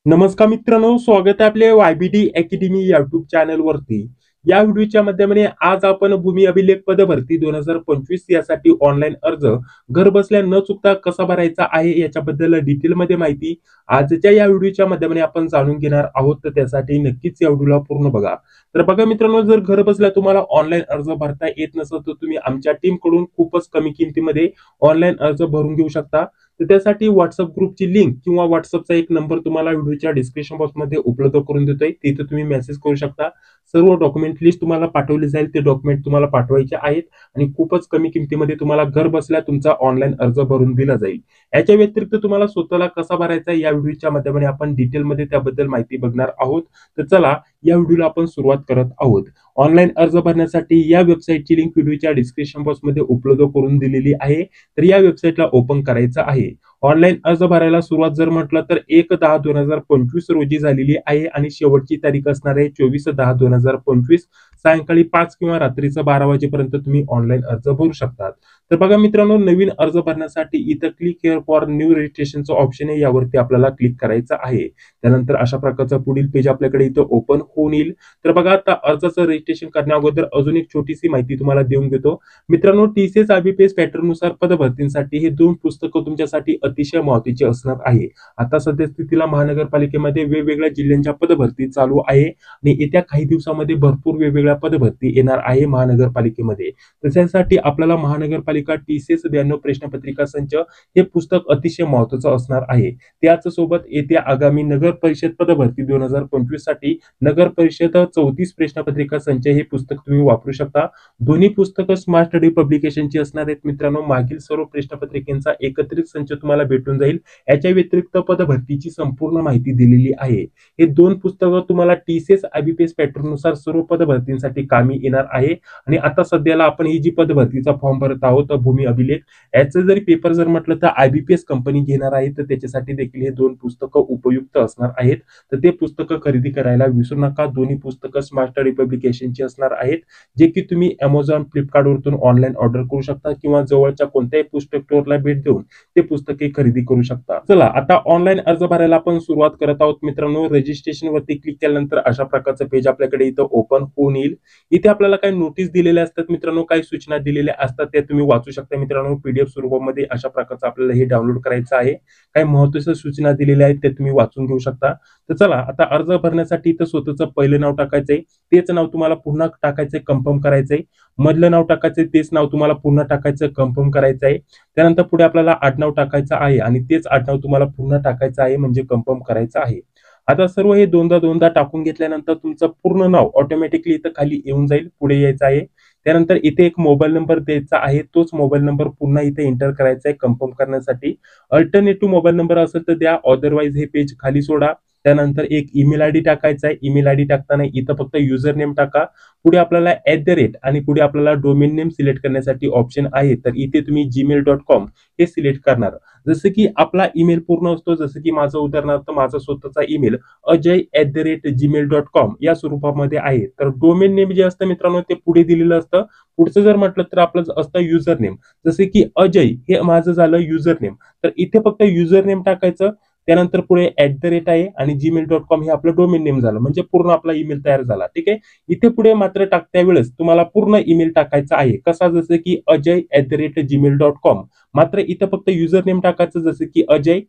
नमस्कार मित्रांनो, स्वागत आहे आपले YBD अकॅडमी YouTube चॅनल वरती. या व्हिडिओच्या माध्यमाने आज आपण भूमी अभिलेख पदभरती 2025 यासाठी ऑनलाईन अर्ज घर बसल्या न चुकता कसा भरायचा आहे याच्याबद्दल डिटेलमध्ये माहिती आजच्या या व्हिडिओच्या माध्यमाने आपण जाणून घेणार आहोत. तर त्यासाठी नक्कीच या व्हिडिओला पूर्ण बघा. तर बघा मित्रांनो, जर घर बसल्या तुम्हाला ऑनलाईन अर्ज भरता येत नसेल तर तुम्ही आमच्या टीम कडून खूपच कमी किमतीमध्ये ऑनलाईन अर्ज भरून घेऊ शकता. तर त्यासाठी व्हॉट्सअप ग्रुपची लिंक किंवा व्हॉट्सअपचा एक नंबर तुम्हाला व्हिडिओच्या डिस्क्रिप्शन बॉक्समध्ये उपलब्ध करून देतोय. तिथे तुम्ही मेसेज करू शकता. सर्व डॉक्युमेंट लिस्ट तुम्हाला पाठवली जाईल. ते डॉक्युमेंट तुम्हाला पाठवायचे आहेत आणि खूपच कमी किमतीमध्ये तुम्हाला घर बसल्या तुमचा ऑनलाईन अर्ज भरून दिला जाईल. याच्या व्यतिरिक्त तुम्हाला स्वतःला कसा भरायचा या व्हिडिओच्या माध्यमाने आपण डिटेलमध्ये त्याबद्दल माहिती बघणार आहोत. तर चला या व्हिडिओला आपण सुरुवात करत आहोत. ऑनलाईन अर्ज भरण्यासाठी या वेबसाईटची लिंक व्हिडिओच्या डिस्क्रिप्शन बॉक्समध्ये उपलब्ध करून दिलेली आहे. तर या वेबसाईटला ओपन करायचं आहे. ऑनलाईन अर्ज भरायला सुरुवात जर म्हटलं तर 1/10/2025 रोजी झालेली आहे आणि शेवटची तारीख असणार आहे 24/10/2025 सायंकाळी 5 किंवा रात्रीचं 12 वाजेपर्यंत तुम्ही ऑनलाईन अर्ज भरू शकतात. तर बघा मित्रांनो, नवीन अर्ज भरण्यासाठी इथं क्लिक हिअर फॉर न्यू रजिस्ट्रेशनचं ऑप्शन आहे, यावरती आपल्याला क्लिक करायचं आहे. त्यानंतर अशा प्रकारचं पुढील पेज आपल्याकडे इथं ओपन होऊन येईल. तर बघा, आता अर्जाचं रजिस्ट्रेशन करण्या अगोदर अजून एक छोटीशी माहिती तुम्हाला देऊन घेतो. मित्रांनो, TCS IBPS पॅटर्न नुसार पदभरतींसाठी हे दोन पुस्तकं तुमच्यासाठी अतिशय महत्त्वाची असणार आहे. आता सध्या स्थितीला महानगरपालिकेमध्ये वेगवेगळ्या जिल्ह्यांच्या पदभरती चालू आहे आणि येत्या काही दिवसामध्ये भरपूर वेगवेगळ्या पदभरती येणार आहे महानगरपालिकेमध्ये. त्यासाठी आपल्याला महानगरपालिका TCS 92 प्रश्नपत्रिका संच हे पुस्तक अतिशय महत्त्वाचं असणार आहे. त्याच सोबत येत्या आगामी नगर परिषद पदभरती 2025 साठी नगर परिषद 34 प्रश्नपत्रिका संच हे पुस्तक तुम्ही वापरू शकता. दोन्ही पुस्तकं स्मार्ट स्टडी पब्लिकेशनची असणार आहेत. मित्रांनो, मागील सर्व प्रश्नपत्रिकांचा एकत्रित संच तुम्हाला भेटून जाईल. याच्या व्यतिरिक्त पदभरतीची संपूर्ण माहिती दिलेली आहे. हे दोन पुस्तकं तुम्हाला TCS IBPS पॅटर्न नुसार सर्व पदभरतींसाठी कामी येणार आहे. आणि आता सध्याला आपण ही जी पदभरतीचा फॉर्म भरत आहोत भूमी अभिलेख, याचं जरी पेपर जर म्हटलं तर IBPS कंपनी घेणार आहे. तर त्याच्यासाठी देखील हे दोन पुस्तकं उपयुक्त असणार आहेत. तर ते पुस्तकं खरेदी करायला विसरू नका. दोन्ही पुस्तकं स्मार्ट स्टडी पब्लिकेशनची असणार आहेत, जे की तुम्ही Amazon, फ्लिपकार्ट वरतून ऑनलाईन ऑर्डर करू शकता किंवा जवळच्या कोणत्याही पुस्तक स्टोअरला भेट देऊन ते पुस्तके खरेदी करू शकता. चला आता ऑनलाईन अर्ज भरायला आपण सुरुवात करत आहोत. मित्रांनो, रजिस्ट्रेशन वरती क्लिक केल्यानंतर अशा प्रकारचं पेज आपल्याकडे इथं ओपन होऊन येईल. इथे आपल्याला काही नोटीस दिलेल्या असतात मित्रांनो, काही सूचना दिलेल्या असतात, त्या तुम्ही वाचू शकता. मित्रांनो, PDF स्वरूपामध्ये अशा प्रकारचं आपल्याला हे डाउनलोड करायचं आहे. काही महत्त्वाच्या सूचना दिलेल्या आहेत ते तुम्ही वाचून घेऊ शकता. तर चला आता अर्ज भरण्यासाठी इथं स्वतःचं पहिलं नाव टाकायचंय, तेच नाव तुम्हाला पुन्हा टाकायचंय, कन्फर्म करायचंय. मधलं नाव टाकायचंय, तेच नाव तुम्हाला पुन्हा टाकायचं, कन्फर्म करायचंय. त्यानंतर पुढे आपल्याला आडनाव टाकायचं आहे आणि तेच आडनाव तुम्हाला पुन्हा टाकायचं आहे, म्हणजे कन्फर्म करायचं आहे. आता सर्व हे दोनदा टाकून घेतल्यानंतर तुमचं पूर्ण नाव ऑटोमॅटिकली इथं खाली येऊन जाईल. पुढे यायचं आहे. त्यानंतर इथे एक मोबाईल नंबर द्यायचा आहे. तोच मोबाईल नंबर पुन्हा इथे एंटर करायचा आहे कन्फर्म करण्यासाठी. अल्टरनेटिव्ह मोबाईल नंबर असेल तर द्या, अदरवाईज हे पेज खाली सोडा. त्यानंतर एक ईमेल आयडी टाकायचा आहे. ईमेल आयडी टाकताना इथं फक्त युजर नेम टाका. पुढे आपल्याला @ आणि पुढे आपल्याला डोमेन नेम सिलेक्ट करण्यासाठी ऑप्शन आहे. तर इथे तुम्ही gmail.com हे सिलेक्ट करणार. जसं की आपला ईमेल पूर्ण असतो, जसं की माझं उदाहरणार्थ माझा स्वतःचा ईमेल ajay@gmail.com या स्वरूपामध्ये आहे. तर डोमेन नेम जे असतं मित्रांनो ते पुढे दिलेलं असतं. पुढचं जर म्हटलं तर आपलं असतं युजर नेम. जसे की अजय हे माझं झालं युजर नेम. तर इथे फक्त युजर नेम टाकायचं. त्यानंतर पुढे @ आहे आणि gmail.com हे आपलं डोमेन नेम झालं, म्हणजे पूर्ण आपला ईमेल तयार झाला. ठीक आहे. इथे पुढे मात्र टाकत्या वेळेस तुम्हाला पूर्ण ईमेल टाकायचा आहे. कसा? जसं की ajay@gmail.com. मात्र इथं फक्त युजर नेम टाकायचं, जसं की अजय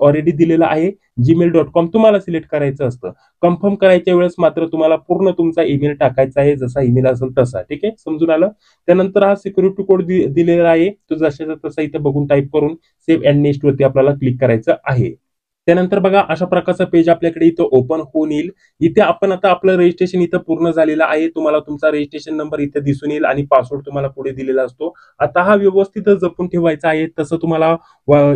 ऑलरेडी दिलेला आहे. gmail.com तुम्हाला सिलेक्ट करायचं असतं. कन्फर्म करायच्या वेळेस मात्र तुम्हाला पूर्ण तुमचा ईमेल टाकायचा आहे, जसा ईमेल असेल तसा. ठीक आहे, समजून आलं. त्यानंतर हा सिक्युरिटी कोड दिलेला आहे, तो जशाचा तसा इथं बघून टाईप करून सेव्ह अँड नेक्स्ट वरती आपल्याला क्लिक करायचं आहे. त्यानंतर बघा अशा प्रकारचा पेज आपल्याकडे इथं ओपन होऊन येईल. इथे आपण आता आपलं रजिस्ट्रेशन इथं पूर्ण झालेलं आहे. तुम्हाला तुमचा रजिस्ट्रेशन नंबर इथे दिसून येईल आणि पासवर्ड तुम्हाला पुढे दिलेला असतो. आता हा व्यवस्थित जपून ठेवायचा आहे. तसं तुम्हाला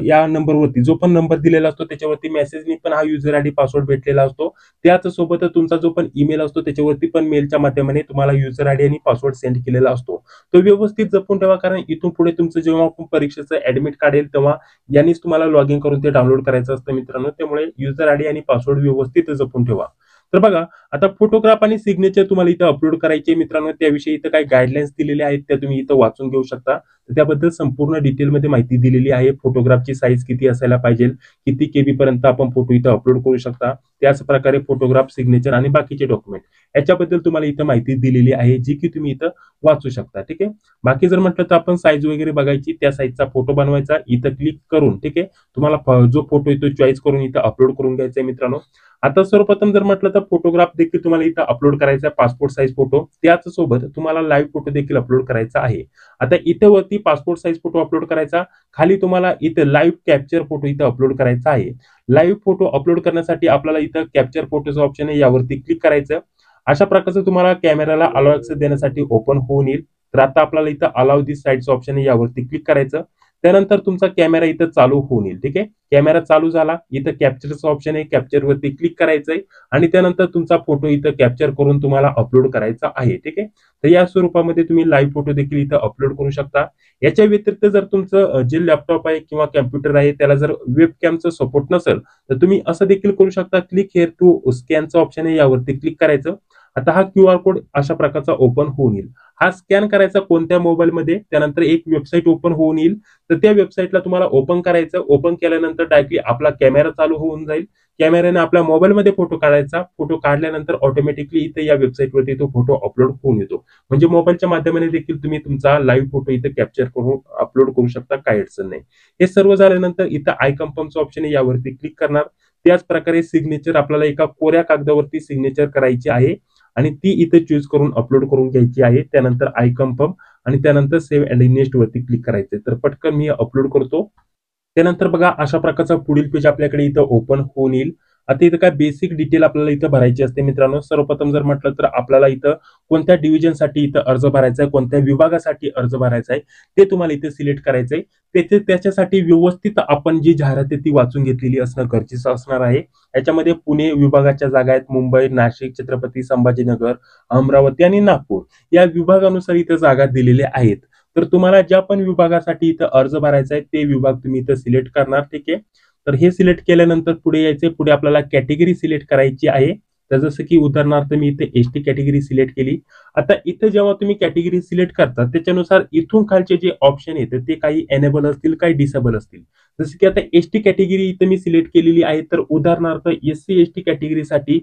या नंबरवरती जो पण नंबर दिलेला असतो त्याच्यावरती मेसेजनी पण हा युजर आयडी पासवर्ड भेटलेला असतो. त्याच सोबत तुमचा जो पण ईमेल असतो त्याच्यावरती पण मेलच्या माध्यमाने तुम्हाला युजर आयडी आणि पासवर्ड सेंड केलेला असतो. तो व्यवस्थित जपून ठेवा, कारण इथून पुढे तुमचं जेव्हा परीक्षेचं ऍडमिट कार्ड येईल तेव्हा यांनीच तुम्हाला लॉग इन करून ते डाउनलोड करायचं असतं मित्रांनो. त्यामुळे युजर आयडी आणि पासवर्ड व्यवस्थित जपून ठेवा. तर बघा, आता फोटोग्राफ आणि सिग्नेचर तुम्हाला इथं अपलोड करायचे मित्रांनो, त्याविषयी इथं काही गाईडलाईन्स दिलेल्या आहेत त्या तुम्ही इथं वाचून घेऊ शकता. तर त्याबद्दल संपूर्ण डिटेलमध्ये माहिती दिलेली आहे. फोटोग्राफची साईज किती असायला पाहिजे, किती केबी पर्यंत आपण फोटो इथं अपलोड करू शकता. त्याच प्रकारे फोटोग्राफ, सिग्नेचर आणि बाकीचे डॉक्युमेंट याच्याबद्दल तुम्हाला इथं माहिती दिलेली आहे, जी की तुम्ही इथं वाचू शकता. ठीक आहे. बाकी जर म्हटलं तर आपण साईज वगैरे बघायची, त्या साईजचा फोटो बनवायचा, इथं क्लिक करून ठीक आहे. तुम्हाला जो फोटो आहे तो चॉईस करून इथं अपलोड करून घ्यायचा आहे मित्रांनो. आता सर्वप्रथम जर म्हटलं तर फोटोग्राफ देखील तुम्हाला इथं अपलोड करायचा आहे, पासपोर्ट साईज फोटो. त्याच सोबत तुम्हाला लाईव्ह फोटो देखील अपलोड करायचा आहे. आता इथं वरती पासपोर्ट साईज फोटो अपलोड करायचा, खाली तुम्हाला इथं लाईव्ह कॅप्चर फोटो इथं अपलोड करायचा आहे. लाईव्ह फोटो अपलोड करण्यासाठी आपल्याला इथं कॅप्चर फोटोचं ऑप्शन आहे, यावरती क्लिक करायचं. अशा प्रकारचं तुम्हाला कॅमेराला अलाउ ॲक्सेस देण्यासाठी ओपन होऊन येईल. तर आता आपल्याला इथं अलाउ दिस साइडचं ऑप्शन आहे, यावरती क्लिक करायचं. त्यानंतर तुमचा कॅमेरा इथं चालू होऊन येईल. ठीक आहे. कॅमेरा चालू झाला, इथं कॅप्चरचं ऑप्शन आहे, कॅप्चरवरती क्लिक करायचंय आणि त्यानंतर तुमचा फोटो इथं कॅप्चर करून तुम्हाला अपलोड करायचा आहे. ठीक आहे. तर या स्वरूपामध्ये तुम्ही लाईव्ह फोटो देखील इथं अपलोड करू शकता. याच्या व्यतिरिक्त जर तुमचं जे लॅपटॉप आहे किंवा कॉम्प्युटर आहे त्याला जर वेबकॅमचं सपोर्ट नसेल, तर तुम्ही असं देखील करू शकता. क्लिक हिअर टू स्कॅनचं ऑप्शन आहे, यावरती क्लिक करायचं. आता हा क्यूआर कोड अशा प्रकारचा ओपन होऊन येईल. हा स्कॅन करायचा कोणत्या मोबाईलमध्ये, त्यानंतर एक वेबसाईट ओपन होऊन येईल. तर त्या वेबसाईटला तुम्हाला ओपन करायचं. ओपन केल्यानंतर डायरेक्टली आपला कॅमेरा चालू होऊन जाईल. कॅमेऱ्याने आपल्या मोबाईलमध्ये फोटो काढायचा. फोटो काढल्यानंतर ऑटोमॅटिकली इथे या वेबसाईटवरती तो फोटो अपलोड होऊन येतो. म्हणजे मोबाईलच्या माध्यमाने देखील तुम्ही तुमचा लाईव्ह फोटो इथे कॅप्चर करून अपलोड करू शकता, काही अडचण नाही. हे सर्व झाल्यानंतर इथं आय कन्फर्मचं ऑप्शन आहे, यावरती क्लिक करणार. त्याच प्रकारे सिग्नेचर आपल्याला एका कोऱ्या कागदावरती सिग्नेचर करायची आहे आणि ती इथे चूज करून अपलोड करून घ्यायची आहे. त्यानंतर आय कन्फर्म आणि त्यानंतर सेव्ह अँड नेक्स्ट वरती क्लिक करायचंय. तर पटकन मी अपलोड करतो. त्यानंतर बघा अशा प्रकारचा पुढील पेज आपल्याकडे इथं ओपन होऊन येईल. आता इथं काय बेसिक डिटेल आपल्याला इथं भरायची असते मित्रांनो. सर्वप्रथम जर म्हटलं तर आपल्याला इथं कोणत्या डिव्हिजनसाठी इथं अर्ज भरायचा आहे, कोणत्या विभागासाठी अर्ज भरायचा आहे, ते तुम्हाला इथे सिलेक्ट करायचंय. त्याच्यासाठी व्यवस्थित आपण जी जाहिरात आहे ती वाचून घेतलेली असणं गरजेचं असणार आहे. याच्यामध्ये पुणे विभागाच्या जागा आहेत, मुंबई, नाशिक, छत्रपती संभाजीनगर, अमरावती आणि नागपूर या विभागानुसार इथं जागा दिलेल्या आहेत. तर तुम्हाला ज्या पण विभागासाठी इथं अर्ज भरायचा आहे ते विभाग तुम्ही इथं सिलेक्ट करणार. ठीक आहे. तर हे सिलेक्ट केल्यानंतर पुढे यायचे. पुढे आपल्याला कॅटेगरी सिलेक्ट करायची आहे. तर जसं की उदाहरणार्थ मी इथे एसटी कॅटेगरी सिलेक्ट केली. आता इथे जेव्हा तुम्ही कॅटेगरी सिलेक्ट करता त्याच्यानुसार इथून खालचे जे ऑप्शन येतात ते काही एनेबल असतील, काही डिसेबल असतील. जसं की आता एसटी कॅटेगरी इथे मी सिलेक्ट केलेली आहे. तर उदाहरणार्थ एससी एसटी कॅटेगरीसाठी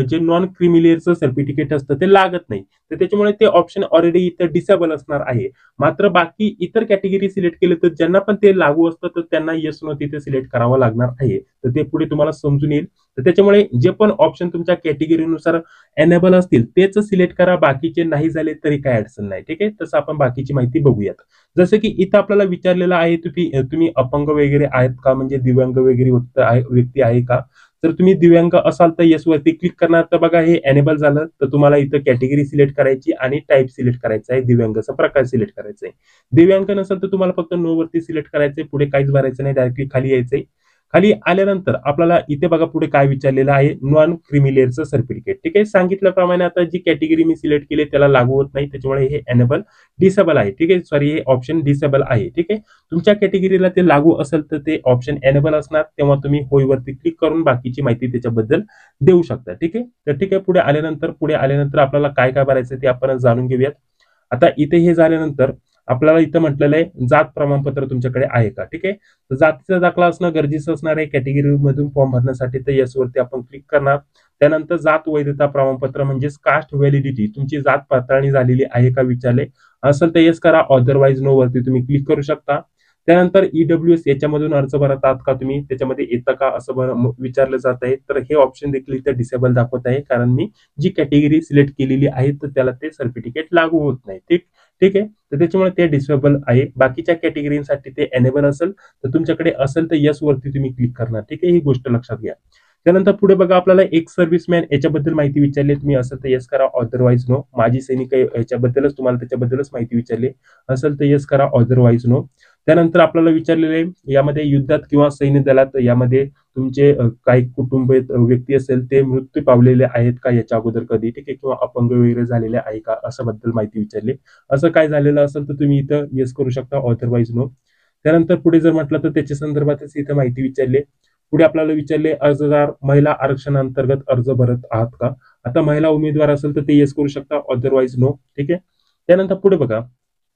जे नॉन क्रिमिलियरचं सर्टिफिकेट असतं ते लागत नाही. तर त्याच्यामुळे ते ऑप्शन ऑलरेडी इथं डिसेबल असणार आहे. मात्र बाकी इतर कॅटेगरी सिलेक्ट केले तर ज्यांना पण ते लागू असतं तर त्यांना येस नो तिथे सिलेक्ट करावं लागणार आहे. तर ते पुढे तुम्हाला समजून येईल. तर त्याच्यामुळे जे पण ऑप्शन तुमच्या कॅटेगरीनुसार एनेबल असतील तेच सिलेक्ट करा, बाकीचे नाही झाले तरी काही अडचण नाही. ठीक आहे. तसं आपण बाकीची माहिती बघूयात. जसं की इथं आपल्याला विचारलेलं आहे तुम्ही अपंग वगैरे आहेत का, म्हणजे दिव्यांग वगैरे व्यक्ती आहे का. जर तुम्ही दिव्यांग असाल तर येस वरती क्लिक करणार. तर बघा हे एनेबल झालं. तर तुम्हाला इथं कॅटेगरी सिलेक्ट करायची आणि टाईप सिलेक्ट करायचा आहे, दिव्यांगाचा प्रकार सिलेक्ट करायचा आहे. दिव्यांग नसेल तर तुम्हाला फक्त नो वरती सिलेक्ट करायचंय. पुढे काहीच भरायचं नाही, डायरेक्टली खाली यायचंय. खाली आल्यानंतर आपल्याला इथे बघा पुढे काय विचारलेलं आहे, नॉन क्रिमिलियरचं सर्टिफिकेट. ठीक आहे. सांगितल्याप्रमाणे आता जी कॅटेगरी मी सिलेक्ट केली त्याला लागू होत नाही, त्याच्यामुळे हे एनेबल डिसेबल आहे. ठीक आहे. सॉरी, हे ऑप्शन डिसेबल आहे. ठीक आहे. तुमच्या कॅटेगरीला ते लागू असेल तर ते ऑप्शन एनेबल असणार, तेव्हा तुम्ही होय वरती क्लिक करून बाकीची माहिती त्याच्याबद्दल देऊ शकता. ठीक आहे. तर ठीक आहे. पुढे आल्यानंतर आपल्याला काय काय भरायचं ते आपण जाणून घेऊयात. आता इथे हे झाल्यानंतर आपल्याला इथं म्हटलेलं आहे जात प्रमाणपत्र तुमच्याकडे आहे का. ठीक आहे. तर जातीचा दाखला असणं गरजेचं असणार आहे कॅटेगरी मधून फॉर्म भरण्यासाठी. तर येस वरती आपण क्लिक करणार. त्यानंतर जात वैधता प्रमाणपत्र म्हणजेच कास्ट व्हॅलिडिटी, तुमची जात पडताळणी झालेली आहे का विचारले असेल तर येस करा, अदरवाईज नो वरती तुम्ही क्लिक करू शकता. त्यानंतर ईडब्ल्यूएस याच्यामधून अर्ज भरत आहात का तुम्ही, त्याच्यामध्ये येतं का असं विचारलं जात आहे. तर हे ऑप्शन देखील इथे डिसेबल दाखवत आहे, कारण मी जी कॅटेगरी सिलेक्ट केलेली आहे तर त्याला ते सर्टिफिकेट लागू होत नाही. ठीक आहे. तर त्याच्यामुळे ते डिसेबल आहे. बाकीच्या कॅटेगरीसाठी ते एनेबल असेल, तर तुमच्याकडे असेल तर येस वरती तुम्ही क्लिक करणार. ठीक आहे. ही गोष्ट लक्षात घ्या. त्यानंतर पुढे बघा आपल्याला एक सर्व्हिसमॅन याच्याबद्दल माहिती विचारली. तुम्ही असेल तर येस करा, अदरवाईज नो. माजी सैनिक याच्याबद्दलच तुम्हाला त्याच्याबद्दलच माहिती विचारली असेल तर येस करा, अदरवाईज नो. त्यानंतर आपल्याला विचारलेले यामध्ये युद्धात किंवा सैन्य दलात यामध्ये तुमचे काही कुटुंबित व्यक्ती असेल ते मृत्यू पावलेले आहेत का याच्या अगोदर कधी. ठीक आहे. किंवा अपंग वगैरे झालेले आहे का असं बद्दल माहिती विचारली. असं काय झालेलं असेल तर तुम्ही इथं येस करू शकता, अदरवाईज नो. त्यानंतर पुढे जर म्हटलं तर त्याच्या संदर्भातच इथं माहिती विचारली. पुढे आपल्याला विचारले अर्जदार महिला आरक्षणाअंतर्गत अर्ज भरत आहात का? आता महिला उमेदवार असेल तर ते येस करू शकता, अदरवाईज नो. ठीक आहे. त्यानंतर पुढे बघा,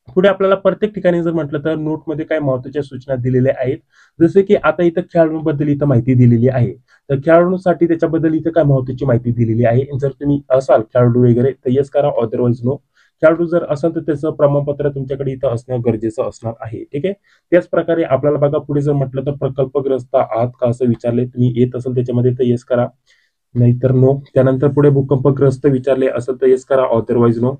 पुढे आपल्याला प्रत्येक ठिकाणी जर म्हटलं तर नोटमध्ये काय महत्त्वाच्या सूचना दिलेल्या आहेत. जसे की आता इथं खेळाडूंबद्दल इथं माहिती दिलेली आहे. तर खेळाडूंसाठी त्याच्याबद्दल इथं काय महत्त्वाची माहिती दिलेली आहे. जर तुम्ही असाल खेळाडू वगैरे तर येस करा, अदरवाईज नो. खेळाडू जर असाल तर त्याचं प्रमाणपत्र तुमच्याकडे इथं असणं गरजेचं असणार आहे. ठीक आहे. त्याच प्रकारे आपल्याला बघा पुढे जर म्हटलं तर प्रकल्पग्रस्त आहात का असं विचारले, तुम्ही येत असेल त्याच्यामध्ये तर येस करा, नाहीतर नो. त्यानंतर पुढे भूकंपग्रस्त विचारले असेल तर येस करा, अदरवाईज नो.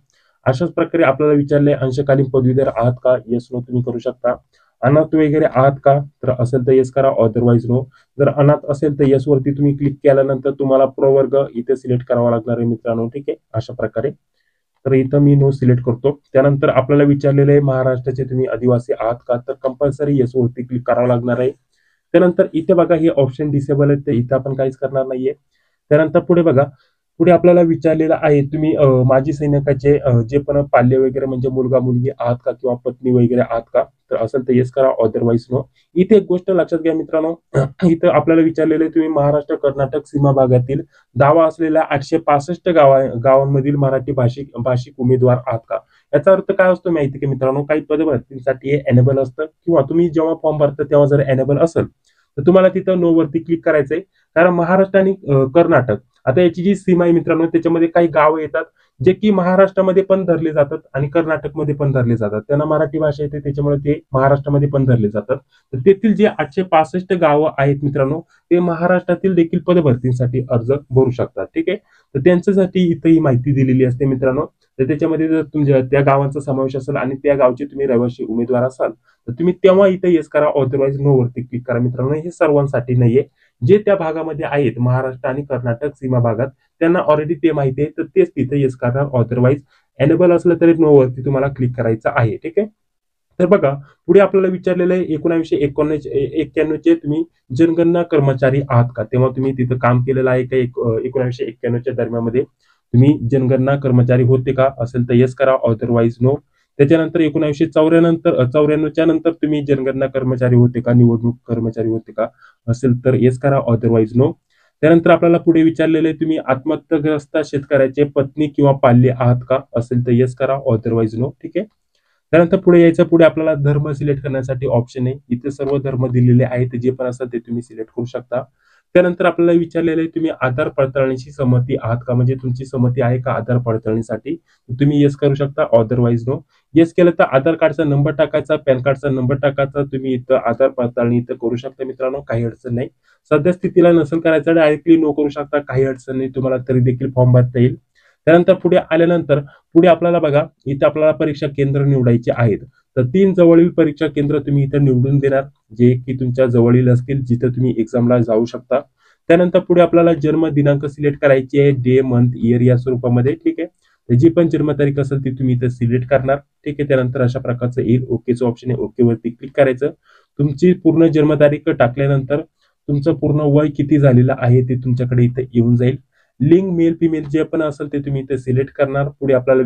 अशाच प्रकारे आपल्याला विचारले अंशकालीन पदवीधर आहात का? येस नो तुम्ही करू शकता. अनाथ वगैरे आहात का? तर असेल तर येस करा, अदरवाईज नो. जर अनाथ असेल तर येस वरती तुम्ही क्लिक केल्यानंतर तुम्हाला प्रवर्ग इथे सिलेक्ट करावा लागणार आहे मित्रांनो. ठीक आहे. अशा प्रकारे तर इथं मी नो सिलेक्ट करतो. त्यानंतर आपल्याला विचारलेले आहे महाराष्ट्राचे तुम्ही आदिवासी आहात का? तर कंपल्सरी येस वरती क्लिक करावं लागणार आहे. त्यानंतर इथे बघा हे ऑप्शन डिसेबल आहेत, तर इथं आपण काहीच करणार नाहीये. त्यानंतर पुढे बघा, पुढे आपल्याला विचारलेलं आहे तुम्ही माजी सैनिकाचे जे पण पाल्य वगैरे म्हणजे मुलगा मुलगी आहात का किंवा पत्नी वगैरे आहात का? तर असेल तर येस करा, अदरवाईज नो. इथे एक गोष्ट लक्षात घ्या मित्रांनो, इथं आपल्याला विचारलेलं आहे तुम्ही महाराष्ट्र कर्नाटक सीमा भागातील दावा असलेल्या 865 गावांमधील मराठी भाषिक भाषिक उमेदवार आहात का? याचा अर्थ काय असतो माहिती की मित्रांनो, काही पदभरतींसाठी हे एनेबल असतं किंवा तुम्ही जेव्हा फॉर्म भरता तेव्हा जर एनेबल असेल तर तुम्हाला तिथं नो वरती क्लिक करायचंय. कारण महाराष्ट्र आणि कर्नाटक आता याची जी सीमा आहे मित्रांनो, त्याच्यामध्ये काही गाव येतात जे की महाराष्ट्रामध्ये पण धरले जातात आणि कर्नाटकमध्ये पण धरले जातात. त्यांना मराठी भाषा येते त्याच्यामुळे ते महाराष्ट्रामध्ये पण धरले जातात. तर तेथील जे 865 गावं आहेत मित्रांनो, ते महाराष्ट्रातील देखील पदभरतीसाठी अर्ज भरू शकतात. ठीक आहे. तर त्यांच्यासाठी इथं ही माहिती दिलेली असते मित्रांनो. तर त्याच्यामध्ये जर तुमच्या त्या गावांचा समावेश असेल आणि त्या गावचे तुम्ही रहिवासी उमेदवार असाल तर तुम्ही तेव्हा इथे येस करा, अदरवाईज नो वरती क्लिक करा मित्रांनो. हे सर्वांसाठी नाहीये. जे त्या भागामध्ये आहेत महाराष्ट्र आणि कर्नाटक सीमा भागात त्यांना ऑलरेडी ते माहिती आहे, तर तेच तिथे येस करणार, अदरवाईज एनेबल असलं तरी नो वरती तुम्हाला क्लिक करायचं आहे. ठीक आहे. तर बघा, पुढे आपल्याला विचारलेलं आहे 1991 चे तुम्ही जनगणना कर्मचारी आहात का? तेव्हा तुम्ही तिथं काम केलेलं आहे का? 1991च्या दरम्यानमध्ये तुम्ही जनगणना कर्मचारी होते का? असेल तर येस करा, अदरवाईज नो. त्याच्यानंतर 1994च्या नंतर तुम्ही जनगणना कर्मचारी होते का? निवडणूक कर्मचारी होते का? असेल तर येस करा, अदरवाईज नो. त्यानंतर आपल्याला पुढे विचारलेले आहे तुम्ही आत्महत्याग्रस्त शेतकऱ्याचे पत्नी किंवा पाल्य आहात का? असेल तर येस करा, अदरवाईज नो. ठीक आहे. त्यानंतर पुढे यायचं, पुढे आपल्याला धर्म सिलेक्ट करण्यासाठी ऑप्शन आहे. इथे सर्व धर्म दिलेले आहेत, जे पण असतात ते तुम्ही सिलेक्ट करू शकता. त्यानंतर आपल्याला विचारलेलं आहे तुम्ही आधार पडताळणीची सहमती आहात का? म्हणजे तुमची सहमती आहे का आधार पडताळणीसाठी? तुम्ही येस करू शकता, अदरवाईज नो. येस केलं तर आधार कार्डचा नंबर टाकायचा, पॅन कार्डचा नंबर टाकायचा. तुम्ही इथं आधार पडताळणी इथं करू शकता मित्रांनो, काही अडचण नाही. सध्या स्थितीला नसेल करायचं डायरेक्टली नो करू शकता, काही अडचण नाही. तुम्हाला तरी देखील फॉर्म भरता येईल. त्यानंतर पुढे आल्यानंतर पुढे आपल्याला बघा, इथे आपल्याला परीक्षा केंद्र निवडायचे आहेत. तर 3 जवळील परीक्षा केंद्र तुम्ही इथे निवडून देणार, जे की तुमच्या जवळील असतील, जिथे तुम्ही एक्झामला जाऊ शकता. त्यानंतर पुढे आपल्याला जन्म दिनांक सिलेक्ट करायची आहे, डे, मंथ, इयर या स्वरूपामध्ये. ठीक आहे. तर जी पण जन्मतारीख असेल ती तुम्ही इथे सिलेक्ट करणार. ठीक आहे. त्यानंतर अशा प्रकारचं येईल, ओकेचं ऑप्शन आहे, ओके वरती क्लिक करायचं. तुमची पूर्ण जन्मतारीख टाकल्यानंतर तुमचं पूर्ण वय किती झालेलं आहे ते तुमच्याकडे इथे येऊन जाईल. लिंग मेल फिमेल जे पण असेल ते तुम्ही इथे सिलेक्ट करणार. पुढे आपल्याला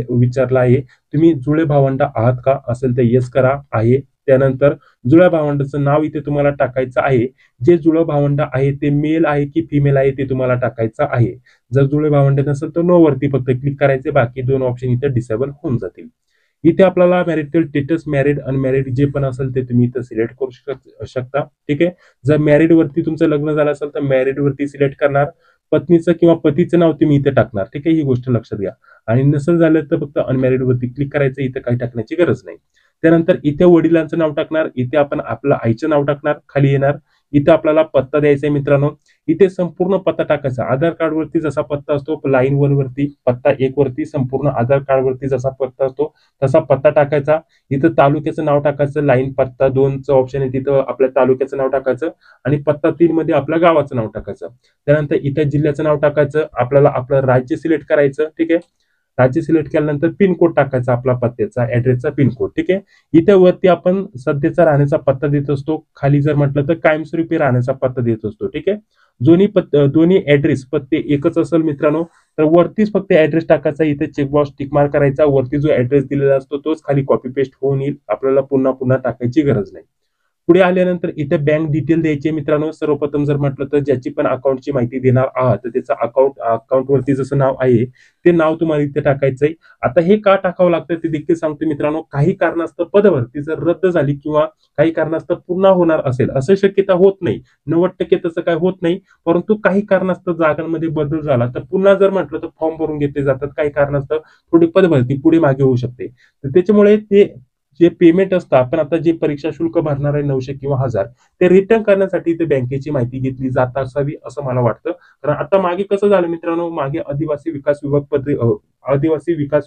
विचारलं आहे तुम्ही जुळे भावंड आहात का? असेल तर येस करा, आहे. त्यानंतर जुळ्या भावंडाचं नाव इथे तुम्हाला टाकायचं आहे. जे जुळं भावंड आहे ते मेल आहे की फिमेल आहे ते तुम्हाला टाकायचं आहे. जर जुळे भावंड नसेल तर नो वरती फक्त क्लिक करायचे, बाकी 2 ऑप्शन इथे डिसेबल होऊन जातील. इथे आपल्याला मॅरिटल स्टेटस मॅरिड अनमॅरिड जे पण असेल ते तुम्ही इथे सिलेक्ट करू शकता. ठीक आहे. जर मॅरिड वरती तुमचं लग्न झालं असेल तर मॅरिड वरती सिलेक्ट करणार. पत्नीचं किंवा पतीचं नाव तुम्ही इथे टाकणार. ठीक आहे. ही गोष्ट लक्षात घ्या. आणि नसेल झालं तर फक्त अनमॅरिड वरती क्लिक करायचं, इथे काही टाकण्याची गरज नाही. त्यानंतर इथे वडिलांचं नाव टाकणार, इथे आपण आपलं आईचं नाव टाकणार, खाली येणार. इथे आपल्याला पत्ता द्यायचा आहे मित्रांनो. इथे संपूर्ण पत्ता टाकायचा. आधार कार्ड वरती जसा पत्ता असतो लाईन 1 वरती, पत्ता 1 वरती संपूर्ण आधार कार्ड वरती जसा पत्ता असतो तसा पत्ता टाकायचा. इथं तालुक्याचं नाव टाकायचं, लाईन पत्ता 2चं ऑप्शन आहे तिथं आपल्या तालुक्याचं नाव टाकायचं आणि पत्ता 3 मध्ये आपल्या गावाचं नाव टाकायचं. त्यानंतर इथं जिल्ह्याचं नाव टाकायचं, आपल्याला आपलं राज्य सिलेक्ट करायचं. ठीक आहे. राज्य सिलेक्ट केल्यानंतर पिन कोड टाकायचा, आपला पत्त्याचा ऍड्रेसचा पिन कोड. ठीक आहे. इथे वरती आपण सध्याचा राहण्याचा पत्ता देत असतो, खाली जर म्हटलं तर कायमस्वरूपी राहण्याचा पत्ता देत असतो. ठीक आहे. दोन्ही ऍड्रेस पत्ते एकच असेल मित्रांनो तर वरतीच फक्त ऍड्रेस टाकायचा, इथे चेकबॉक्स टिक मार्क करायचा. वरती जो ऍड्रेस दिलेला असतो तोच खाली कॉपी पेस्ट होऊन येईल, आपल्याला पुन्हा पुन्हा टाकायची गरज नाही. पुढे आल्यानंतर इथे बँक डिटेल द्यायची मित्रांनो. सर्वप्रथम जर म्हटलं तर ज्याची पण अकाउंटची माहिती देणार आहात तर त्याचं अकाउंटवरती जसं नाव आहे ते नाव तुम्हाला इथे टाकायचंय. आता हे का टाकावं लागतं ते देखील सांगतो मित्रांनो. काही कारणास्तव पदभरती जर रद्द झाली किंवा काही कारणास्तव पुन्हा होणार असेल, अशी शक्यता होत नाही. 90% तसं काही होत नाही. परंतु काही कारणास्तव जागांमध्ये बदल झाला तर पुन्हा जर म्हटलं तर फॉर्म भरून घेतले जातात. काही कारणास्तव थोडी पदभरती पुढे मागे होऊ शकते. तर त्याच्यामुळे ते जे पेमेंट असतं, आपण आता जे परीक्षा शुल्क भरणार आहे 900 किंवा 1000 ते रिटर्न करण्यासाठी ते बँकेची माहिती घेतली जात असावी असं मला वाटतं. कारण आता मागे कसं झालं मित्रांनो, मागे आदिवासी विकास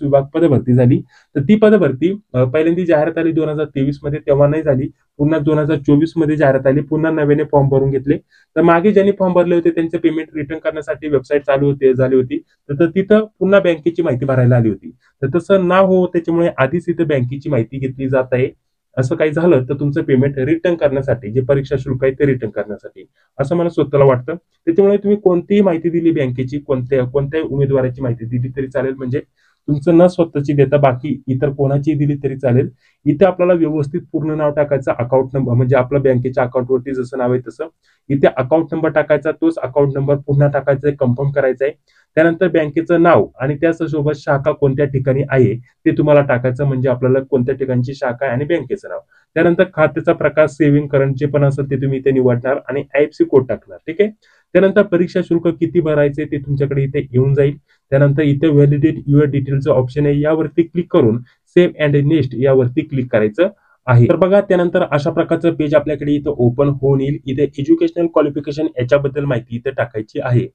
विभाग पदभरती झाली. तर ती पदभरती पहिल्यांदा जाहिरात आली 2023 मध्ये, तेव्हा नाही झाली. पुन्हा 2024 मध्ये जाहिरात आली, पुन्हा नव्याने फॉर्म भरून घेतले. तर मागे ज्यांनी फॉर्म भरले होते त्यांचे पेमेंट रिटर्न करण्यासाठी वेबसाईट झाली होती. तर तिथं पुन्हा बँकेची माहिती भरायला आली होती. तर तसं ना हो, त्याच्यामुळे आधीच इथे बँकेची माहिती घेतली जात आहे. असं काही झालं तर तुमचं पेमेंट रिटर्न करण्यासाठी, जे परीक्षा शुल्क आहे ते रिटर्न करण्यासाठी, असं मला स्वतःला वाटतं. त्याच्यामुळे तुम्ही कोणतीही माहिती दिली बँकेची, कोणत्याही उमेदवाराची माहिती दिली तरी चालेल. म्हणजे तुमचं न स्वतःची देता बाकी इतर कोणाची दिली तरी चालेल. इथे आपल्याला व्यवस्थित पूर्ण नाव टाकायचं, अकाउंट नंबर म्हणजे आपल्या बँकेच्या अकाउंटवरती जसं नाव आहे तसं. इथे अकाउंट नंबर टाकायचा, तोच अकाउंट नंबर पुन्हा टाकायचा आहे, कन्फर्म करायचा आहे. त्यानंतर बँकेचं नाव आणि त्यासोबत शाखा कोणत्या ठिकाणी आहे ते तुम्हाला टाकायचं. म्हणजे आपल्याला कोणत्या ठिकाणची शाखा आहे आणि बँकेचं नाव. त्यानंतर खात्याचा प्रकार सेव्हिंग करंट जे पण असेल ते तुम्ही इथे निवडणार आणि आयएफएससी कोड टाकणार. ठीक आहे. त्यानंतर परीक्षा शुल्क किती भरायचे ते तुमच्याकडे इथे येऊन जाईल. त्यानंतर इथे व्हॅलिडेट युअर डिटेलचं ऑप्शन आहे, यावरती क्लिक करून सेव्ह अँड नेक्स्ट यावरती क्लिक करायचं आहे. तर बघा, त्यानंतर अशा प्रकारचं पेज आपल्याकडे इथं ओपन होऊन येईल. इथे एज्युकेशनल क्वालिफिकेशन याच्याबद्दल माहिती इथे टाकायची आहे.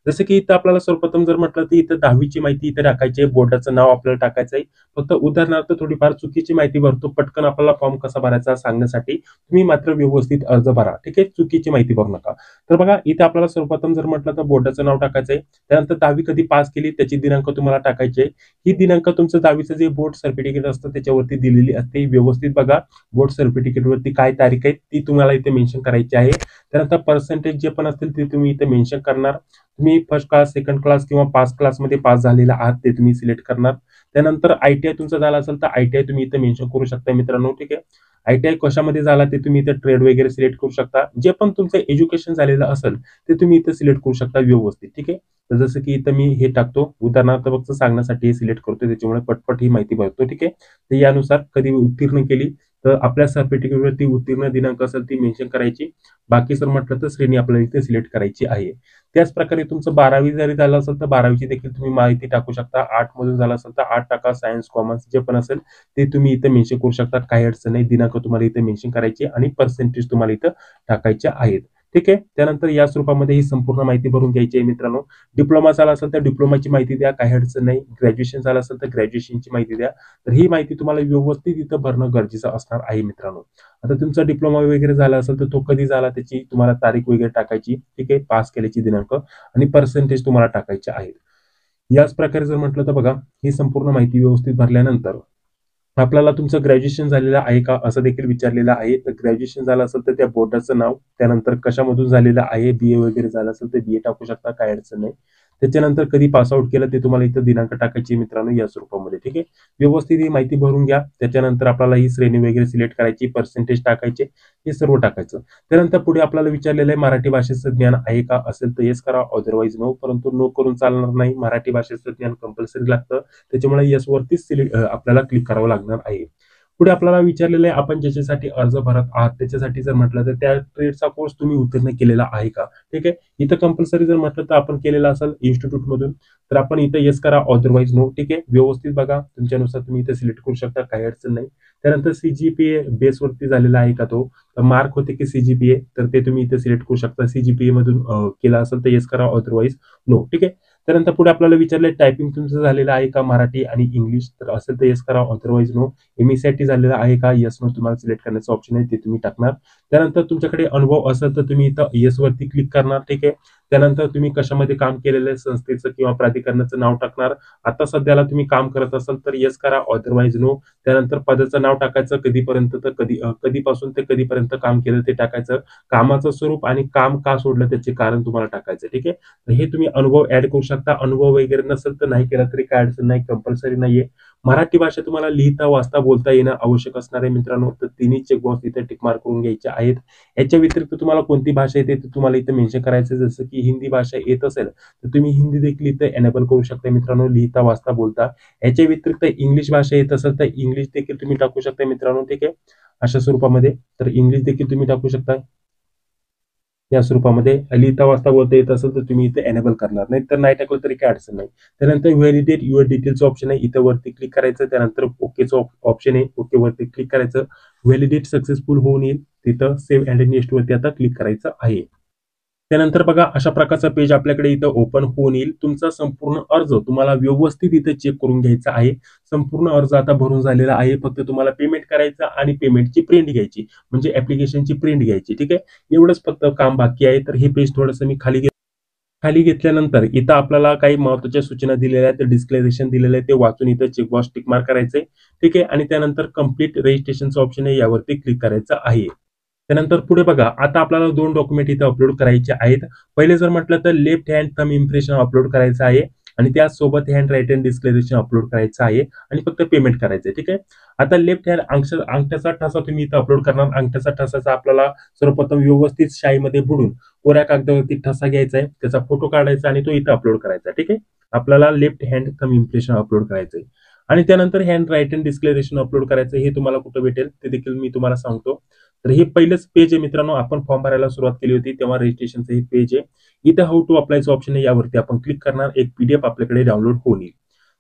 जसं की इथं आपल्याला सर्वप्रथम जर म्हटलं तर इथं 10वीची माहिती इथे टाकायची आहे. बोर्डाचं नाव आपल्याला टाकायचं आहे. फक्त उदाहरणार्थ थोडीफार चुकीची माहिती भरतो, पटकन आपल्याला फॉर्म कसा भरायचा सांगण्यासाठी. तुम्ही मात्र व्यवस्थित अर्ज भरा. ठीक आहे. चुकीची माहिती भरू नका. तर बघा, इथे आपल्याला सर्वप्रथम जर म्हटलं तर बोर्डाचं नाव टाकायचं आहे. त्यानंतर 10वी कधी पास केली त्याची दिनांक तुम्हाला टाकायची आहे. ही दिनांक तुमचं 10वीचं जे बोर्ड सर्टिफिकेट असतं त्याच्यावरती दिलेली असते. व्यवस्थित बघा, बोर्ड सर्टिफिकेटवरती काय तारीख आहे ती तुम्हाला इथे मेन्शन करायची आहे. त्यानंतर पर्सेंटेज जे पण असतील ते तुम्ही इथे मेन्शन करणार. तुम्ही फर्स्ट क्लास, सेकंड क्लास किंवा पास क्लासमध्ये पास झालेला आहात ते तुम्ही सिलेक्ट करणार. त्यानंतर आयटीआय तुमचा झाला असेल तर आयटीआय तुम्ही इथे मेन्शन करू शकता मित्रांनो. ठीक आहे. आयटीआय कशामध्ये झाला ते तुम्ही इथे ट्रेड वगैरे सिलेक्ट करू शकता. जे पण तुमचं एज्युकेशन झालेलं असेल ते तुम्ही इथे सिलेक्ट करू शकता व्यवस्थित. ठीक आहे. तर जसं की इथं मी हे टाकतो, उदाहरणार्थ फक्त सांगण्यासाठी हे सिलेक्ट करतो, त्याच्यामुळे पटपट ही माहिती भरतो. ठीक आहे. तर यानुसार कधी उत्तीर्ण केली तर आपल्या सर्टिफिकेटवरती उत्तीर्ण दिनांक असेल ती मेन्शन करायची. बाकी जर म्हटलं तर श्रेणी आपल्याला इथे सिलेक्ट करायची आहे. त्याच प्रकारे तुमचं 12वी जरी झालं असेल तर 12वीची देखील तुम्ही माहिती टाकू शकता. 8 मधून झालं असेल तर 8 टाका, सायन्स, कॉमर्स जे पण असेल ते तुम्ही इथे मेन्शन करू शकता. काही अडचण नाही. दिनांक तुम्हाला इथे मेन्शन करायची आणि पर्सेंटेज तुम्हाला इथं टाकायचे आहेत. ठीक आहे. त्यानंतर या स्वरूपामध्ये ही संपूर्ण माहिती भरून घ्यायची आहे मित्रांनो. डिप्लोमा झाला असेल तर डिप्लोमाची माहिती द्या, काही अडचण नाही. ग्रॅज्युएशन झालं असेल तर ग्रॅज्युएशनची माहिती द्या. तर ही माहिती तुम्हाला व्यवस्थित इथं भरणं गरजेचं असणार आहे मित्रांनो. आता तुमचा डिप्लोमा वगैरे झाला असेल तर तो कधी झाला त्याची तुम्हाला तारीख वगैरे टाकायची. ठीक आहे. पास केल्याची दिनांक आणि पर्सेंटेज तुम्हाला टाकायचे आहेत. याच प्रकारे जर म्हटलं तर बघा, ही संपूर्ण माहिती व्यवस्थित भरल्यानंतर आपल्याला तुमचं ग्रॅज्युएशन झालेलं आहे का असं देखील विचारलेलं आहे. तर ग्रॅज्युएशन झालं असेल तर त्या बोर्डाचं नाव, त्यानंतर कशामधून झालेलं आहे, बीए वगैरे झालं असेल तर बीए टाकू शकता, काही अडचण नाही. त्याच्यानंतर कधी पास आउट केलं ते तुम्हाला इथं दिनांक टाकायची मित्रांनो या स्वरूपामध्ये. ठीक आहे. व्यवस्थित ही माहिती भरून घ्या. त्याच्यानंतर आपल्याला ही श्रेणी वगैरे सिलेक्ट करायची, पर्सेंटेज टाकायचे, हे सर्व टाकायचं. त्यानंतर पुढे आपल्याला विचारलेलं आहे मराठी भाषेचं ज्ञान आहे का, असेल तर येस करा, अदरवाईज नो. परंतु नो करून चालणार नाही. मराठी भाषेचं ज्ञान कंपल्सरी लागतं. त्याच्यामुळे येस वरतीच आपल्याला क्लिक करावं लागणार आहे. पुढे आपल्याला विचारलेलं आहे आपण ज्याच्यासाठी अर्ज भरत आहात त्याच्यासाठी जर म्हटलं तर त्या ट्रेडचा कोर्स तुम्ही उत्तीर्ण केलेला आहे का. ठीक आहे. इथं कंपल्सरी जर म्हटलं तर आपण केलेला असेल इन्स्टिट्यूट मधून तर आपण इथं येस करा, अदरवाईज नो. ठीक आहे. व्यवस्थित बघा, तुमच्यानुसार तुम्ही इथे सिलेक्ट करू शकता, काही अडचण नाही. त्यानंतर सीजीपीए बेसवरती झालेला आहे का तो मार्क होते की सीजीपीए, तर ते तुम्ही इथे सिलेक्ट करू शकता. सीजीपीए मधून केला असेल तर येस करा, अदरवाईज नो. ठीक आहे. त्यानंतर पुढे आपल्याला विचारलंय टायपिंग तुमचं झालेलं आहे का मराठी आणि इंग्लिश, तर असेल तर येस करा, अदरवाईज नो. एमएससीआयटी झालेला आहे का, येस नो तुम्हाला सिलेक्ट करण्याचं ऑप्शन आहे ते तुम्ही टाकणार. त्यानंतर तुमच्याकडे अनुभव असेल तर तुम्ही इथं येस वरती क्लिक करणार. ठीक आहे. त्यानंतर तुम्ही कशामध्ये काम केलेलं आहे संस्थेचं किंवा प्राधिकरणाचं नाव टाकणार. आता सध्याला तुम्ही काम करत असाल तर येस करा, अदरवाईज नो. त्यानंतर पदाचं नाव टाकायचं, कधीपर्यंत तर कधीपासून ते कधीपर्यंत काम केलं ते टाकायचं. कामाचं स्वरूप आणि काम का सोडलं त्याचे कारण तुम्हाला टाकायचं. ठीक आहे. हे तुम्ही अनुभव ऍड करू शकता. अनुभव वगैरे नसेल तर नाही केला तरी काय अडचण नाही, कंपल्सरी नाहीये. मराठी भाषा तुम्हाला लिहिता, वाचता, बोलता येणं आवश्यक असणार आहे मित्रांनो. तर तिन्ही चेकबॉक्स इथे टिक मार्क करून घ्यायचे आहेत. याच्या व्यतिरिक्त तुम्हाला कोणती भाषा येते ते तुम्हाला इथे मेन्शन करायचं आहे. जसं की हिंदी भाषा येत असेल, तर तुम्ही हिंदी देखील इथे एनेबल करू शकता मित्रांनो, लिहिता, वाचता, बोलता. याच्या व्यतिरिक्त इंग्लिश भाषा येत असेल, तर इंग्लिश देखील तुम्ही टाकू शकता मित्रांनो, ठीक आहे. अशा स्वरूपामध्ये. तर इंग्लिश देखील तुम्ही टाकू शकता. या स्वरूपामध्ये लिहिता वाचता बोलता येत असेल तर तुम्ही इथे एनेबल करणार नाही, तर नाही टाकलं तरी काही अडचण नाही. त्यानंतर व्हॅलिडेट युअर डिटेल्सचं ऑप्शन आहे, इथं वरती क्लिक करायचं. त्यानंतर ओकेचं ऑप्शन आहे, ओके वरती क्लिक करायचं. व्हॅलिडेट सक्सेसफुल होऊन येईल, तिथं सेव्ह अँड नेक्स्ट वरती आता क्लिक करायचं आहे. त्यानंतर बघा अशा प्रकारचा पेज आपल्याकडे इथं ओपन होऊन येईल. तुमचा संपूर्ण अर्ज तुम्हाला व्यवस्थित इथे चेक करून घ्यायचा आहे. संपूर्ण अर्ज आता भरून झालेला आहे. फक्त तुम्हाला पेमेंट करायचं आणि पेमेंटची प्रिंट घ्यायची. म्हणजे ॲप्लिकेशनची प्रिंट घ्यायची. ठीक आहे. एवढंच फक्त काम बाकी आहे. तर हे पेज थोडंसं मी खाली घेतल्यानंतर इथं आपल्याला काही महत्त्वाच्या सूचना दिलेल्या आहेत, डिस्क्लेरेशन दिलेलं आहे, ते वाचून इथं चेकबॉक्स टिक मार्क करायचंय. ठीक आहे. आणि त्यानंतर कंप्लीट रजिस्ट्रेशनचं ऑप्शन आहे, यावरती क्लिक करायचं आहे. त्यानंतर पुढे बघा, आता आपल्याला 2 डॉक्युमेंट इथे अपलोड करायचे आहेत. पहिले जर म्हटलं तर left hand thumb impression upload करायचं आहे आणि त्याचसोबत हँड रायटिंग डिस्क्लेरेशन अपलोड करायचं आहे आणि फक्त पेमेंट करायचं आहे. ठीक आहे. आता लेफ्ट हँड अंगठ्याचा ठसा तुम्ही इथं अपलोड करणार. अंगठ्याचा ठसाचा आपल्याला सर्वप्रथम व्यवस्थित शाईमध्ये बुडून कोऱ्या कागदावरती ठसा घ्यायचा आहे, त्याचा फोटो काढायचा आणि तो इथं अपलोड करायचा. ठीक आहे. आपल्याला left hand thumb impression upload करायचंय आणि त्यानंतर हँड रायटिंग डिस्क्लेरेशन अपलोड करायचं. हे तुम्हाला कुठं भेटेल ते देखील मी तुम्हाला सांगतो. तर हे पहिलंच पेज आहे मित्रांनो, आपण फॉर्म भरायला सुरुवात केली होती तेव्हा रजिस्ट्रेशनचं हे पेज आहे. इथे हाऊ टू अप्लायचं ऑप्शन आहे, यावरती आपण क्लिक करणार. एक पीडीएफ आपल्याकडे डाउनलोड होऊन येईल.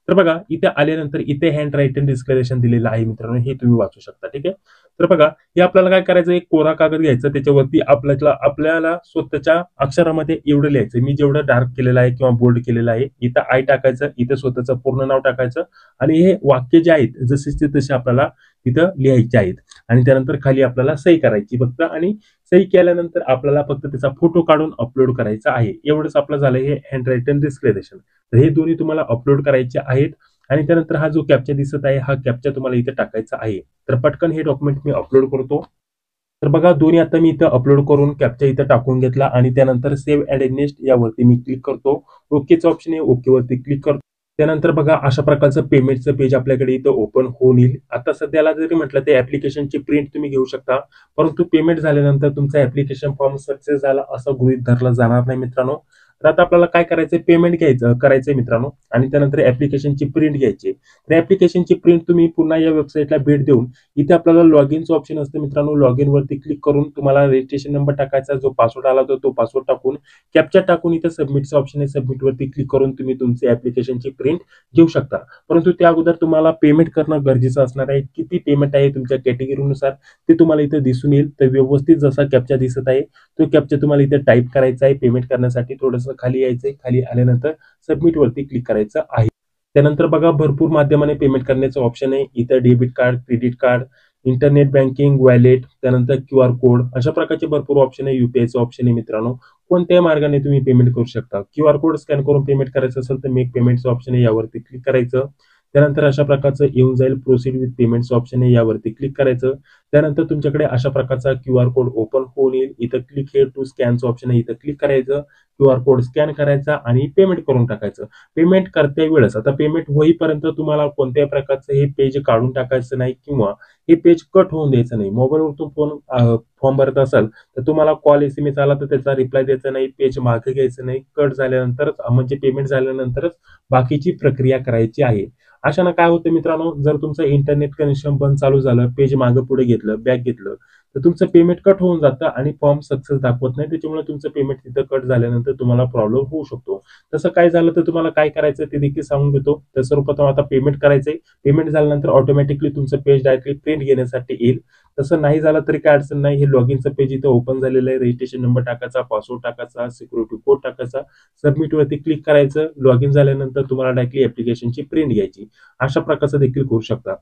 तर बघा इथे आल्यानंतर इथे हँड रायटिंग डिस्क्लेरेशन दिलेलं आहे मित्रांनो, हे तुम्ही वाचू शकता. ठीक आहे. तर बघा हे आपल्याला काय करायचं, एक कोरा कागद घ्यायचा, त्याच्यावरती आपल्याला स्वतःच्या अक्षरामध्ये एवढं लिहायचं. मी जेवढं डार्क केलेलं आहे किंवा बोल्ड केलेलं आहे, इथं आय टाकायचं, इथं स्वतःचं पूर्ण नाव टाकायचं आणि हे वाक्य जे आहेत जसे तसे आपल्याला तिथं लिहायचे आहेत आणि त्यानंतर खाली आपल्याला सही करायची फक्त आणि सही केल्यानंतर आपल्याला फक्त त्याचा फोटो काढून अपलोड करायचा आहे. एवढंच आपलं झालं हे हँड रायटिंग डिस्क्लेरेशन. तर हे दोन्ही तुम्हाला अपलोड करायचे आहेत आणि त्यानंतर हा जो कॅप्चा दिसत आहे, हा कॅप्चा तुम्हाला इथे टाकायचा आहे. तर पटकन हे डॉक्युमेंट मी अपलोड करतो. तर बघा दोन्ही आता मी इथं अपलोड करून कॅप्चा इथं टाकून घेतला आणि त्यानंतर सेव्ह अँड नेक्स्ट यावरती मी क्लिक करतो. ओकेचं ऑप्शन आहे, ओकेवरती क्लिक करतो. त्यानंतर बघा अशा प्रकारचं पेमेंटचं पेज आपल्याकडे इथं ओपन होऊन येईल. आता सध्याला जरी म्हटलं ते ॲप्लिकेशनची प्रिंट तुम्ही घेऊ शकता, परंतु पेमेंट झाल्यानंतर तुमचा ॲप्लिकेशन फॉर्म सक्सेस झाला असं गृहीत धरलं जाणार नाही मित्रांनो. तर आता आपल्याला काय करायचंय, पेमेंट करायचंय मित्रांनो आणि त्यानंतर ॲप्लिकेशनची प्रिंट घ्यायची. तर ॲप्लिकेशनची प्रिंट तुम्ही पुन्हा या वेबसाईटला भेट देऊन इथे आपल्याला लॉग इनचं ऑप्शन असतं मित्रांनो. लॉग इनवरती क्लिक करून तुम्हाला रजिस्ट्रेशन नंबर टाकायचा, जो पासवर्ड आला होता तो पासवर्ड टाकून कॅप्चा टाकून इथे सबमिटचं ऑप्शन आहे, सबमिटवरती क्लिक करून तुम्ही तुमची ॲप्लिकेशनची प्रिंट घेऊ शकता. परंतु त्या अगोदर तुम्हाला पेमेंट करणं गरजेचं असणार आहे. किती पेमेंट आहे तुमच्या कॅटेगरीनुसार ते तुम्हाला इथे दिसून येईल. तर व्यवस्थित जसा कॅप्चा दिसत आहे तो कॅप्चा तुम्हाला इथे टाइप करायचा आहे. पेमेंट करण्यासाठी थोडंसं खाली यायचंय. खाली आल्यानंतर सबमिट वरती क्लिक करायचं आहे. त्यानंतर बघा भरपूर माध्यमाने पेमेंट करण्याचं ऑप्शन आहे. इथं debit card, credit card, internet banking, wallet, त्यानंतर क्यूआर कोड अशा प्रकारचे भरपूर ऑप्शन आहे. यूपीआयचं ऑप्शन आहे मित्रांनो. कोणत्याही मार्गाने तुम्ही पेमेंट करू शकता. क्यूआर कोड स्कॅन करून पेमेंट करायचं असेल तर मेक पेमेंटचं ऑप्शन आहे, यावरती क्लिक करायचं. त्यानंतर अशा प्रकारचं येऊन जाईल प्रोसीड विथ पेमेंटचं ऑप्शन आहे, यावरती क्लिक करायचं. त्यानंतर तुमच्याकडे अशा प्रकारचा क्यूआर कोड ओपन होऊन येईल. इथं क्लिक हिअर टू स्कॅनचं ऑप्शन आहे, इथं क्लिक करायचं. क्यूआर कोड स्कॅन करायचा आणि पेमेंट करून टाकायचं. पेमेंट करते वेळेस आता पेमेंट होईपर्यंत तुम्हाला कोणत्याही प्रकारचं हे पेज काढून टाकायचं नाही किंवा हे पेज कट होऊन द्यायचं नाही. मोबाईलवरून फॉर्म भरत असाल तर तुम्हाला कॉल एसएमएस आला तर त्याचा रिप्लाय द्यायचा नाही, पेज मागे घ्यायचं नाही. कट झाल्यानंतरच म्हणजे पेमेंट झाल्यानंतरच बाकीची प्रक्रिया करायची आहे. अशानं काय होतं मित्रांनो, जर तुमचं इंटरनेट कनेक्शन बंद चालू झालं, पेज मागे पुढे घेतलं, बॅक घेतलं तर तुमचं पेमेंट कट होऊन जातं आणि फॉर्म सक्सेस दाखवत नाही. त्याच्यामुळे तुमचं पेमेंट तिथं कट झाल्यानंतर तुम्हाला प्रॉब्लेम होऊ शकतो. तसं काय झालं तर तुम्हाला काय करायचं ते देखील सांगून देतो. तर सर्वप्रथम आता पेमेंट करायचंय. पेमेंट झाल्यानंतर ऑटोमॅटिकली तुमचं पेज डायरेक्टली प्रिंट घेण्यासाठी येईल. तसं नाही झालं तरी काय अडचण नाही. हे लॉगिनचं पेज इथं ओपन झालेलं आहे. रजिस्ट्रेशन नंबर टाकायचा, पासवर्ड टाकायचा, सिक्युरिटी कोड टाकायचा, सबमिट वरती क्लिक करायचं. लॉगिन झाल्यानंतर तुम्हाला डायरेक्टली ॲप्लिकेशनची प्रिंट घ्यायची. अशा प्रकारचं देखील करू शकता.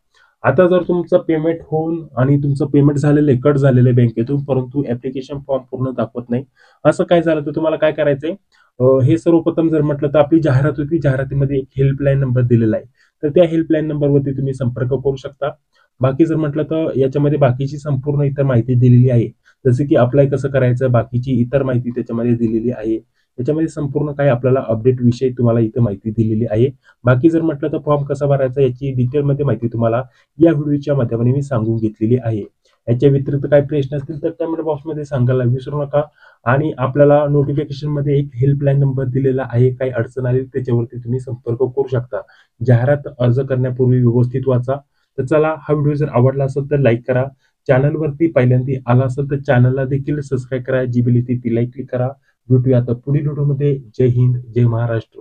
आता जर तुमचं पेमेंट होऊन आणि तुमचं पेमेंट झालेलं आहे, कट झालेलं आहे बँकेतून, परंतु ॲप्लिकेशन फॉर्म पूर्ण दाखवत नाही. असं काय झालं तर तुम्हाला काय करायचंय, हे सर्वप्रथम जर म्हटलं तर आपली जाहिरात होती. जाहिरातीमध्ये एक हेल्पलाईन नंबर दिलेला आहे. तर त्या हेल्पलाईन नंबरवरती तुम्ही संपर्क करू शकता. बाकी जर म्हटलं तर याच्यामध्ये बाकीची संपूर्ण इतर माहिती दिलेली आहे. जसे की अप्लाय कसं करायचं, बाकीची इतर माहिती त्याच्यामध्ये दिलेली आहे. त्याच्यामध्ये संपूर्ण काही आपल्याला अपडेट विषयी तुम्हाला इथे माहिती दिलेली आहे. बाकी जर म्हटलं तर फॉर्म कसा भरायचा याची डिटेलमध्ये माहिती तुम्हाला या व्हिडिओच्या माध्यमाने मी सांगून घेतलेली आहे. याच्या व्यतिरिक्त काही प्रश्न असतील तर कमेंट बॉक्समध्ये सांगायला विसरू नका. आणि आपल्याला नोटिफिकेशनमध्ये एक हेल्पलाईन नंबर दिलेला आहे. काही अडचण आली त्याच्यावरती तुम्ही संपर्क करू शकता. जाहिरात अर्ज करण्यापूर्वी व्यवस्थित वाचा. तर चला, हा व्हिडिओ जर आवडला असेल तर लाईक करा. चॅनलवरती पहिल्यांदा आला असेल तर चॅनलला देखील सबस्क्राईब करा. जी बेल येते तिलाही क्लिक करा. भेटूया आता पुढील व्हिडिओमध्ये. जय हिंद, जय महाराष्ट्र.